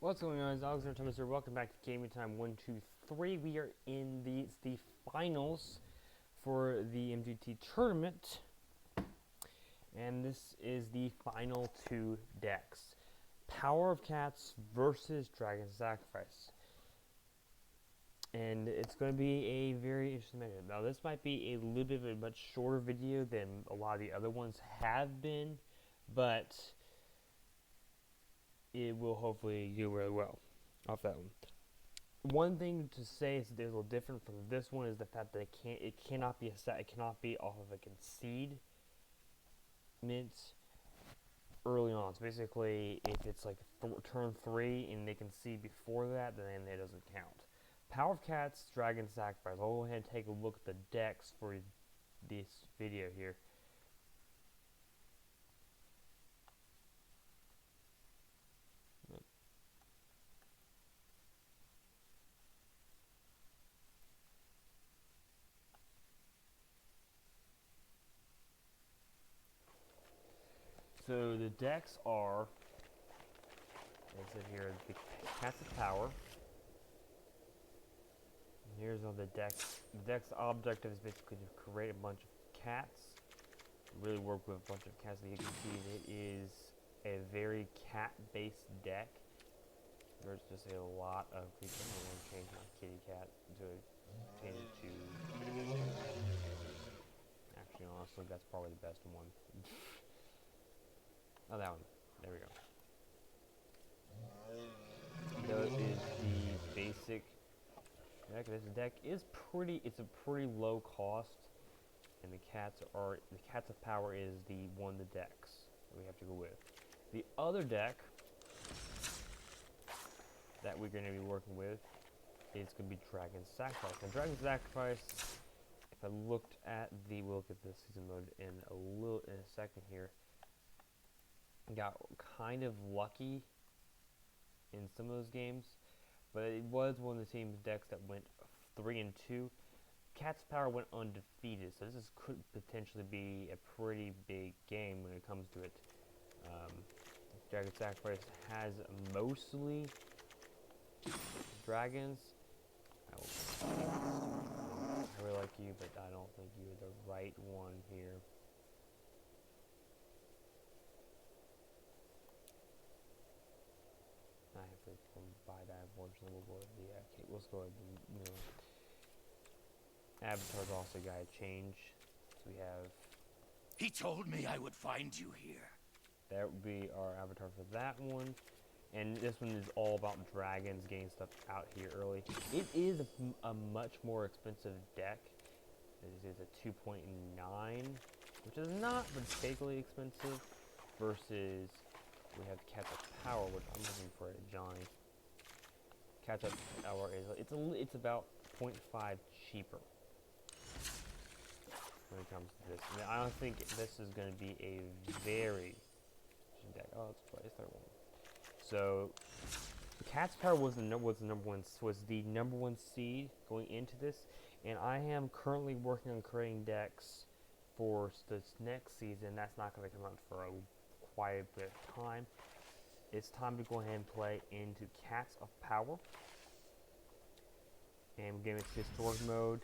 What's going on, guys? Alexander Thomas here. Welcome back to Gaming Time 123. We are in the finals for the MTG Tournament, and this is the final two decks: Power of Cats versus Dragon Sacrifice. And it's going to be a very interesting matchup. Now, this might be a little bit of a much shorter video than a lot of the other ones have been, but it will hopefully do really well off that one. One thing to say is that is a little different from this one is the fact that it cannot be a set. It cannot be off of a concede mint early on. So basically, if it's like turn 3 and they concede before that, then it doesn't count. Power of Cats, Dragon Sacrifice. I'll go ahead and take a look at the decks for this video here. So the decks are, as I said here, the Cats of Power. And here's all the decks. The deck's objective is basically to create a bunch of cats. Really work with a bunch of cats. As you can see, it is a very cat-based deck. There's just a lot of creatures. I'm going to change my kitty cat to change it to. Actually, honestly, that's probably the best one. Oh, that one. There we go. That is the basic deck. This deck is pretty. It's a pretty low cost, and the Cats of Power is one of the decks that we have to go with. The other deck that we're going to be working with is going to be Dragon Sacrifice. Now, Dragon Sacrifice. If I looked at we'll look at the season mode in a second here. Got kind of lucky in some of those games, but it was one of the team's decks that went 3-2. Cat's Power went undefeated, so this could potentially be a pretty big game when it comes to it. Dragon Sacrifice has mostly dragons. I really like you, but I don't think you're the right one here. I have to buy that, unfortunately. We'll go with the, okay, let's go with the new Avatar's also got to change. So we have. He told me I would find you here. That would be our avatar for that one. And this one is all about dragons, getting stuff out here early. It is a much more expensive deck. It is a 2.9, which is not particularly expensive, versus we have Cats of Power, which I'm looking for a Johnny. Cats of Power is it's about 0.5 cheaper when it comes to this. And I don't think this is going to be a very deck. Oh, let's play this third one. So, Cat's Power was the number one seed going into this, and I am currently working on creating decks for this next season. That's not going to come out for quite a bit of time. It's time to go ahead and play into Cats of Power, and we're getting into historic mode.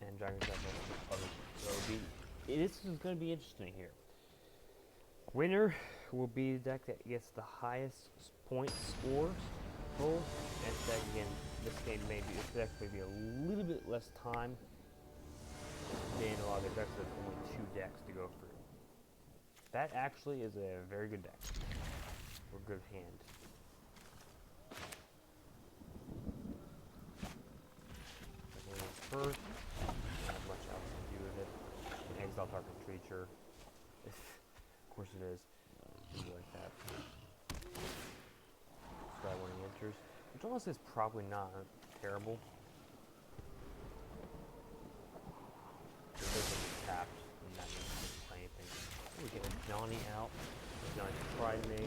And Dragon Sacrifice. So this is going to be interesting here. Winner will be the deck that gets the highest point scores. And this deck again, this deck may be a little bit less time than a lot of the decks. There's only 2 decks to go through. That actually is a very good deck or good hand. First. Not much else to do with it. An exile target creature. Of course it is. Like that. Try when he enters. Which almost is probably not terrible. It doesn't tap, and that means he doesn't play anything. We get a Johnny out. Johnny tried me.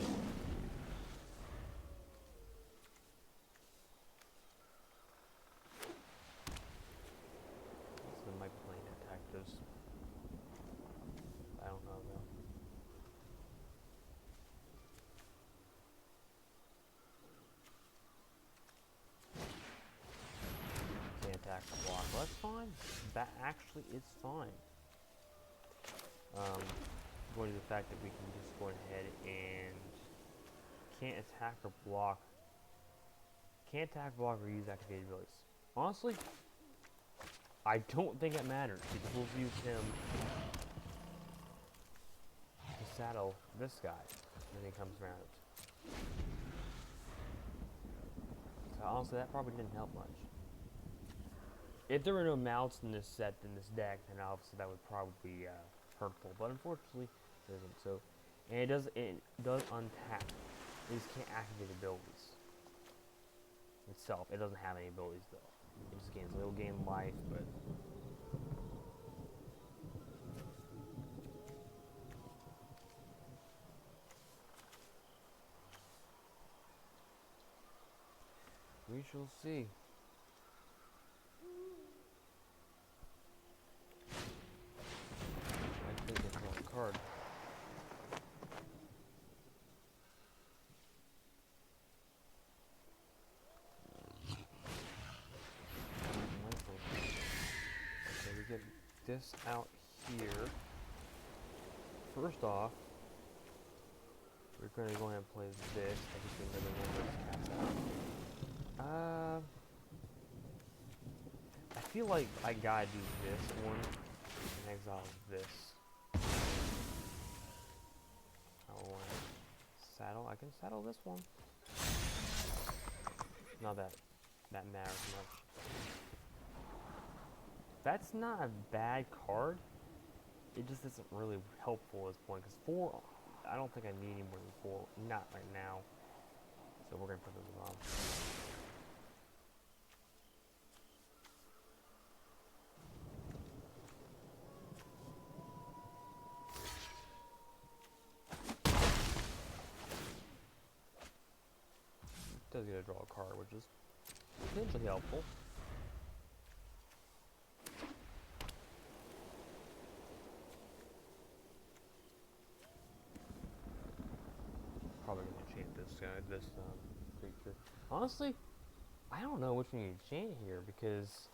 attack or block. Well, that's fine. That actually is fine. Going to the fact that we can just go ahead and can't attack or block. Can't attack, block, or use activated abilities. Honestly, I don't think it matters because we'll use him to saddle this guy when he comes around. So honestly, that probably didn't help much. If there were no mounts in this set, in this deck, then obviously that would probably be hurtful. But unfortunately, it isn't. So, and it does untap. It just can't activate abilities itself. It doesn't have any abilities though. It just gains, it'll gain life, but we shall see. I think it's a card. Okay, we get this out here. First off, we're going to go ahead and play this. I think another one that's cast out. I feel like I gotta do this one and exile this. I want to saddle. I can saddle this one. Not that matters much. That's not a bad card. It just isn't really helpful at this point because 4. I don't think I need any more than 4. Not right now. So we're gonna put this on. Does get to draw a card, which is potentially helpful. Probably gonna enchant this guy, this creature. Honestly, I don't know which one you enchant here because,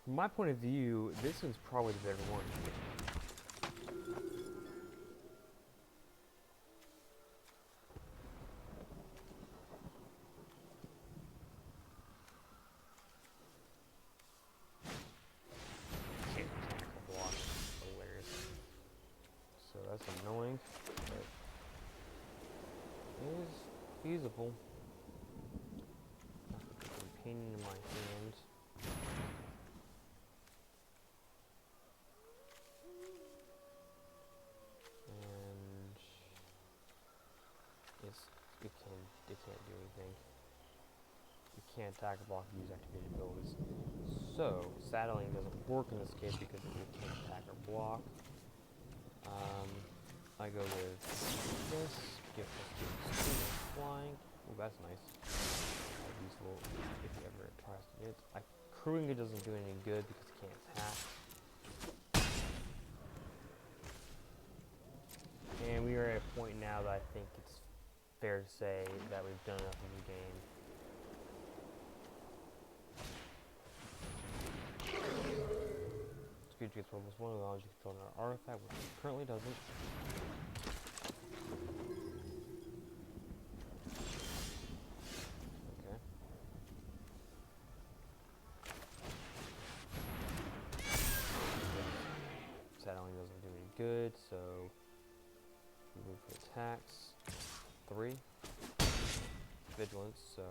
from my point of view, this one's probably the better one. That's annoying, but it is feasible. I'm painting in my hand. And it can't do anything. You can't attack or block or use activated abilities. So saddling doesn't work in this case because it can't attack or block. I go with this, give flying. Oh, that's nice. Useful if he ever tries to do it. Crewing it doesn't do any good because it can't attack. And we are at a point now that I think it's fair to say that we've done enough of the game. Creature gets almost one of the knowledge you control an artifact, which it currently doesn't. Okay. Saddling doesn't do any good, so we move for attacks. 3. Vigilance, so.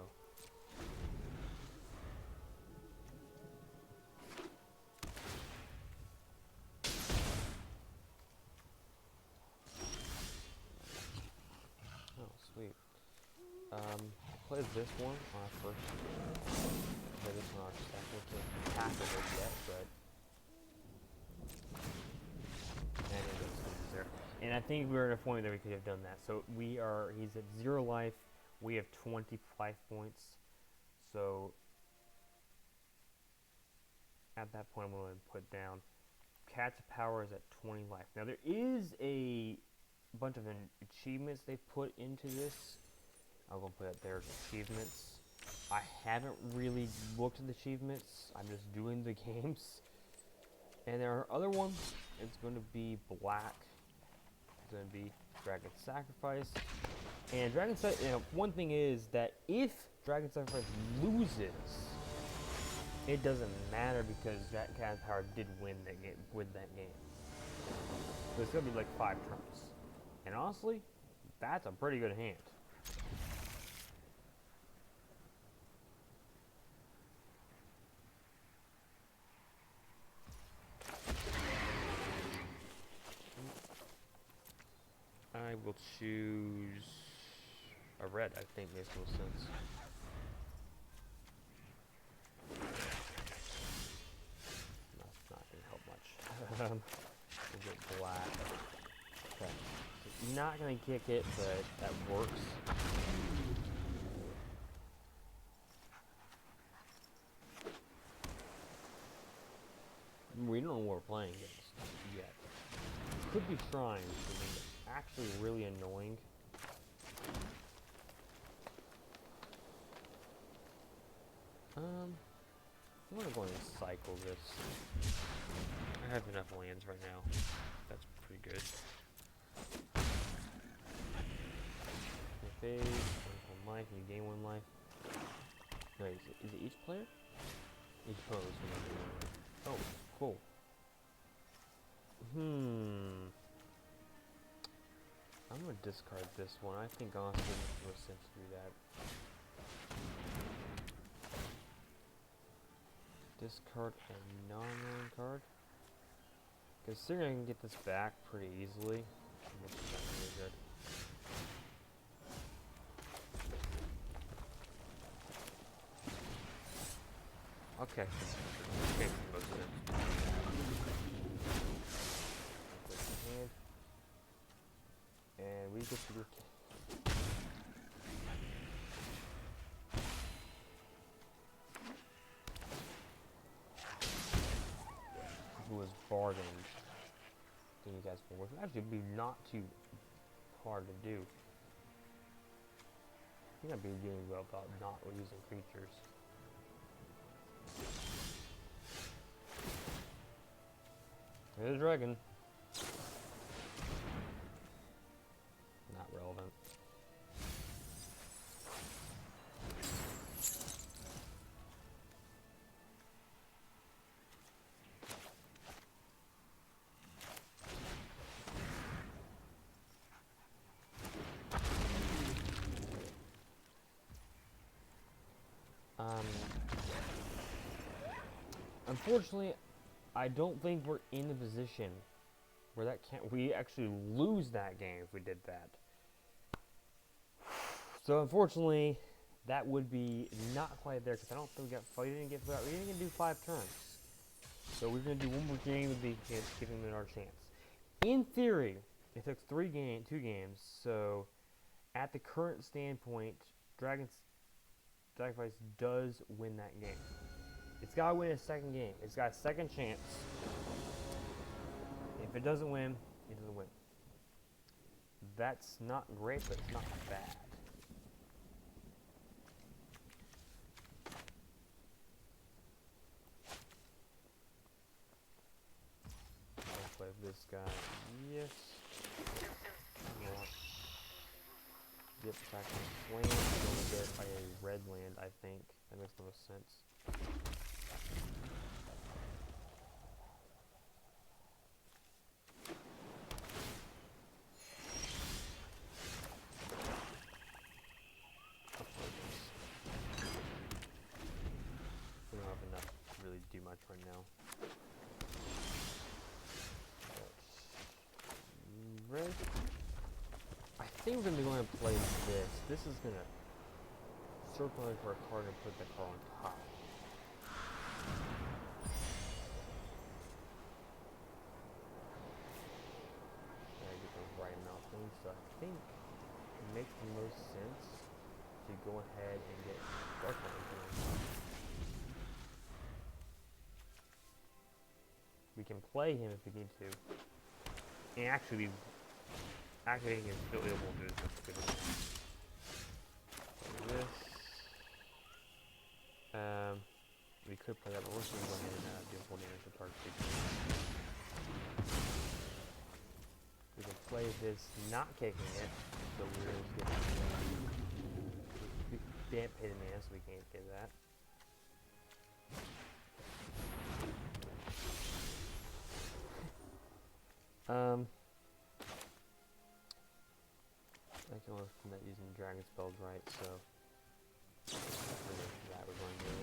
Sweet. Play this one on our first. Play this one on our second. Can't attack with it yet, but. And it goes there. And I think we're at a point that we could have done that. So he's at 0 life. We have 20 life points. So at that point, I'm going to put down Cat's Power is at 20 life. Now there is a bunch of achievements they put into this. I'm going to put it there as achievements. I haven't really looked at the achievements. I'm just doing the games. And there are other ones. It's going to be black. It's going to be Dragon Sacrifice. And Dragon Sacrifice, one thing is that if Dragon Sacrifice loses, it doesn't matter because Dragon Power did win that game. So it's going to be like 5 turns. And honestly, that's a pretty good hand. I will choose a red. I think makes most sense. That's not going to help much. We'll get black. Okay. So not going to kick it, but that works. We don't know what we're playing against yet. Could be trying to be actually really annoying. I'm gonna go ahead and cycle this. I have enough lands right now. That's pretty good. You phase, 1 life, you gain 1 life. No, is it each player? Each opponent. Oh, cool. I'm gonna discard this one. I think honestly it makes more sense to do that. Discard a non-land card. Considering I can get this back pretty easily, which is not really good. Okay. Okay, most of it. And we get to your who was bargained. I think you guys can work. Actually, it'd be not too hard to do. I think I'd be doing well about not using creatures. There's a dragon. Not relevant. Unfortunately, I don't think we're in the position where that can't. We actually lose that game if we did that. So unfortunately, that would be not quite there because I don't think we didn't get. We didn't do 5 turns. So we're gonna do 1 more game with the giving them our chance. In theory, it took 2 games. So at the current standpoint, Dragon Sacrifice does win that game. It's got to win a 2nd game. It's got a 2nd chance. If it doesn't win, it doesn't win. That's not great, but it's not bad. I'll play this guy. Yes. Get back on land. Going to get a red land, I think. That makes the most sense. We don't have enough to really do much right now. Red. I think we're going to be going to play this. This is going to circle for a card and put the card on top. I get the right amount of things, so I think it makes the most sense to go ahead and get Dark Knight. We can play him if we need to. And actually, activating is still able to do this. This. We could play that, but we're just gonna go ahead and do full damage to target. We can play this not kicking it, so we're just getting we can't pay the mana, so we can't get that. I can only commit using dragon spells, right? So that we're going to do it.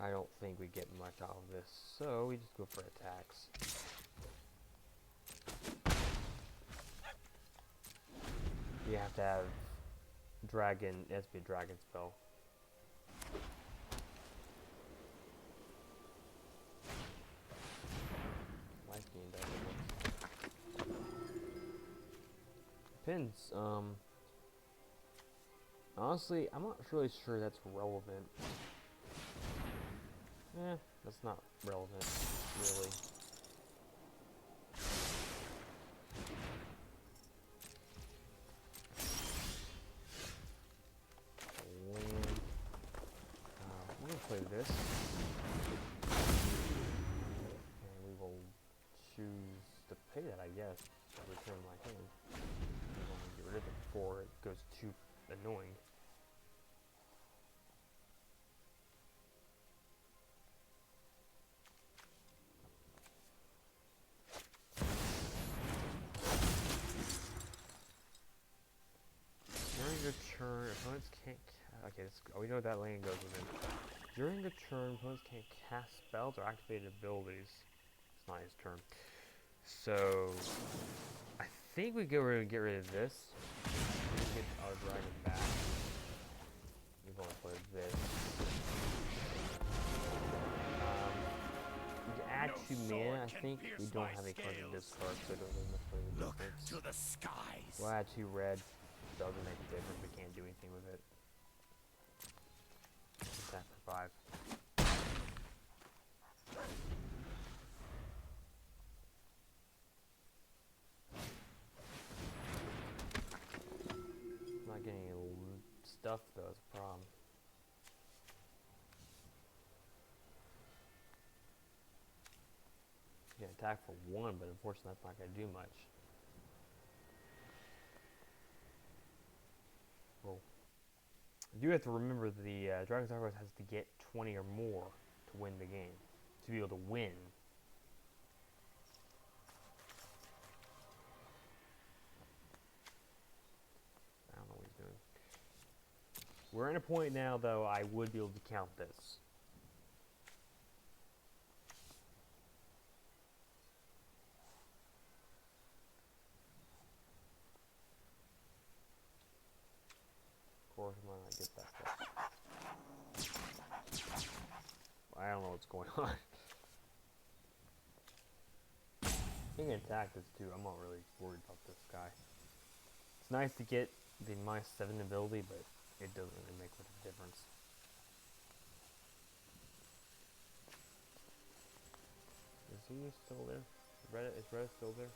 I don't think we get much out of this, so we just go for attacks. You have to have dragon, it has to be a dragon spell. Life gain doesn't. Depends, honestly, I'm not really sure that's relevant. That's not relevant, really. I'm gonna play this. And we will choose to pay that, I guess. I'll return my hand. I'm going to get rid of it before it goes too annoying. During your turn, opponents can't. Okay, we know that lane goes within. During your turn, opponents can't cast spells or activate abilities. It's not his turn. So, I think we get rid of this. Get our dragon back. We're going to play this. We can add 2 mana. I think we don't have any cards in discard, so it doesn't make much of a difference. To the skies. We'll add 2 red. Doesn't make a difference. We can't do anything with it. Attack for 5. I'm not getting any stuff though, is a problem. You can attack for 1, but unfortunately that's not going to do much. Well, you have to remember the Dragon Sacrifice has to get 20 or more to win the game. To be able to win. I don't know what he's doing. We're in a point now, though, I would be able to count this. Of course, I might not get that stuff. I don't know what's going on. He can attack this too. I'm not really worried about this guy. It's nice to get the -7 ability, but it doesn't really make much of a difference. Is he still there? Is Red still there?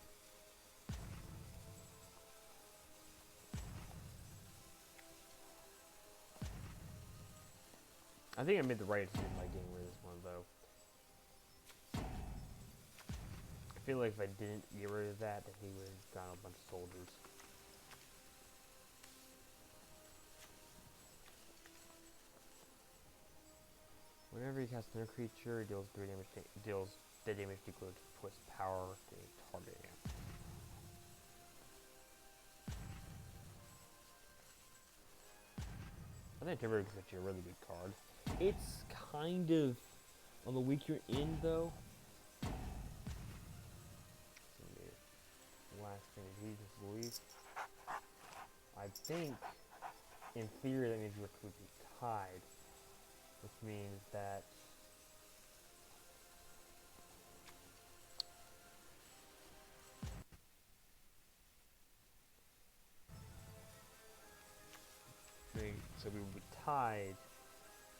I think I made the right decision by getting rid of this one, though. I feel like if I didn't get rid of that, then he would have gotten a bunch of soldiers. Whenever you cast another creature, it deals 3 damage. Deals the damage equal to plus power to target. Yeah. I think Timber is actually a really good card. It's kind of on the weaker end, though. Last thing he just leaves. I think, in theory, that means we could be tied, which means that so we would be tied,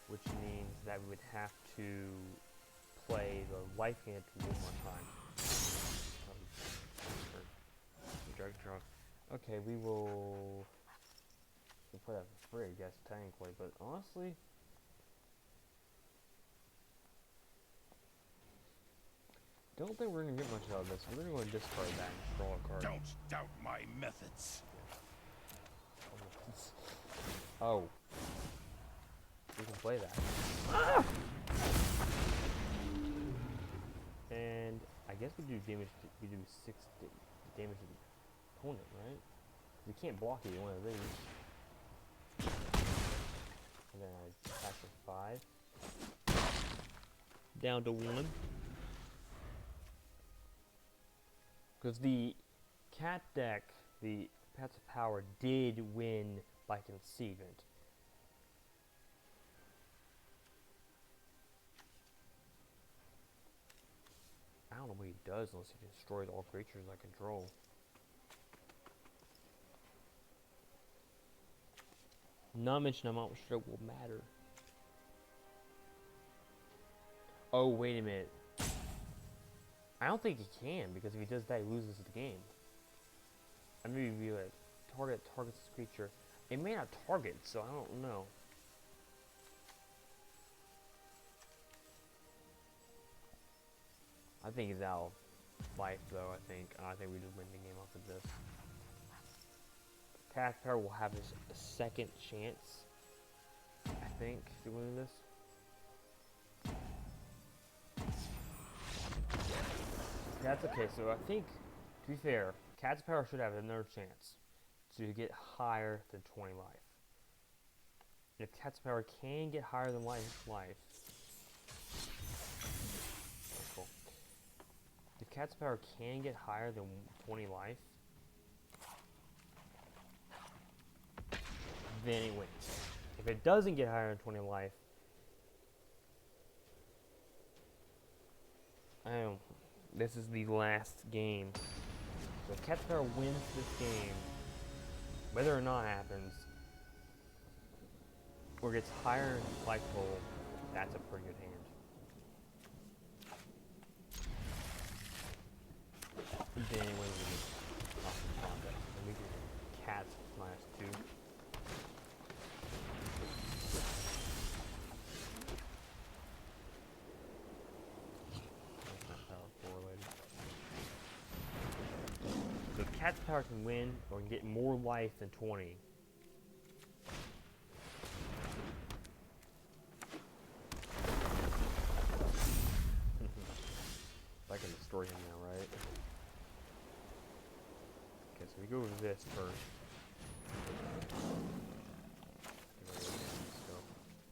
which means that we would have to play the life gain one more time. Okay, we'll put that for free, I guess, technically, but honestly, don't think we're gonna get much out of this. We're gonna go and discard that and draw a card. Don't doubt my methods. Oh. We can play that. Ah! And I guess we do damage. We do 6 damage to the opponent, right? We can't block either one of these. And then I attack for 5. Down to 1. Because the cat deck, the Paths of Power, did win by concedement. I don't know what he does unless he destroys all creatures I control. Not mention I'm not sure it will matter. Oh, wait a minute. I don't think he can, because if he does that, he loses the game. I maybe be like, targets this creature. It may not target, so I don't know. I think he's out of life, though, I think we just win the game off of this. Paths of Power will have his second chance, I think, to win this. That's okay, so I think, to be fair, Paths of Power should have another chance to get higher than 20 life. If Paths of Power can get higher than life, cool. If Paths of Power can get higher than 20 life, then it wins. If it doesn't get higher than 20 life, this is the last game. So if Paths of Power wins this game, whether or not it happens, or gets higher in life total, that's a pretty good hand. Then when we get off the context, and we get cats -2. That's not power correlated. So if Cat's Power can win or can get more life than 20. I can destroy him now, right? Okay, so we go with this first. So,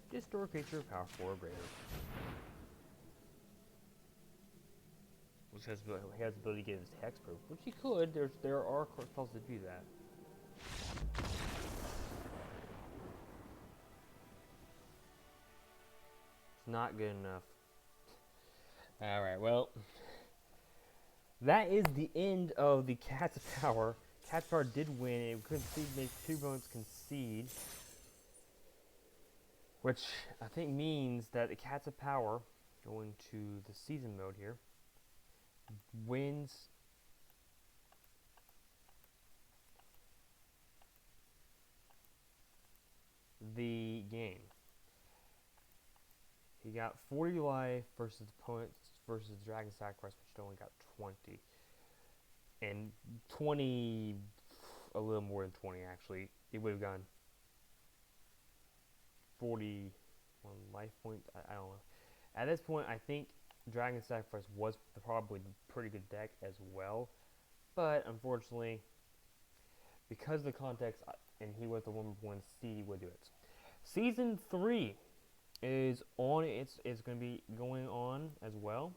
destroy creature, power 4 or greater. Which has, he has the ability to get his hexproof, which he could. There are spells that do that. It's not good enough. Alright, well, that is the end of the Cat's Power. Cat's Power did win. It could make 2 opponents concede, which I think means that the Cat's Power, going to the season mode here, wins the game. He got 40 life versus opponents versus Dragon Sacrifice, which only got 20. And 20, a little more than 20 actually. He would have gone 41 life points. I don't know. At this point, I think Dragon Sacrifice was probably a pretty good deck as well. But unfortunately, because of the context, and he was the 1-1 seed, he would do it. Season 3 is on. It's going to be going on as well.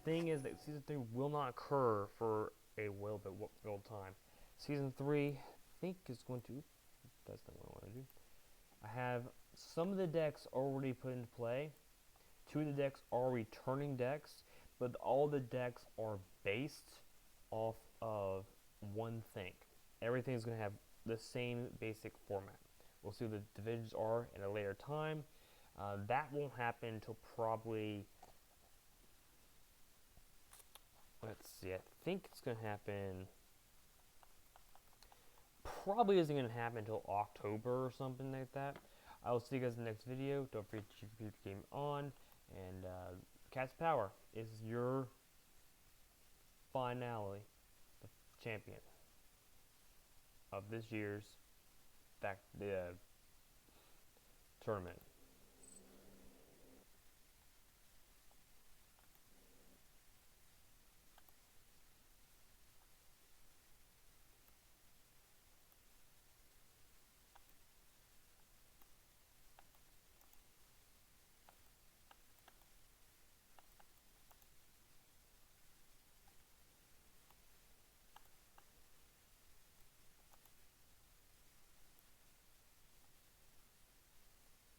Thing is that season 3 will not occur for a little bit of time. Season 3, I think, is going to. That's not what I want to do. I have some of the decks already put into play. 2 of the decks are returning decks, but all the decks are based off of one thing. Everything is going to have the same basic format. We'll see what the divisions are at a later time. That won't happen until probably, let's see, I think it's going to happen probably isn't going to happen until October or something like that. I will see you guys in the next video. Don't forget to keep your game on. And Cat's Power is your finale, the champion of this year's tournament.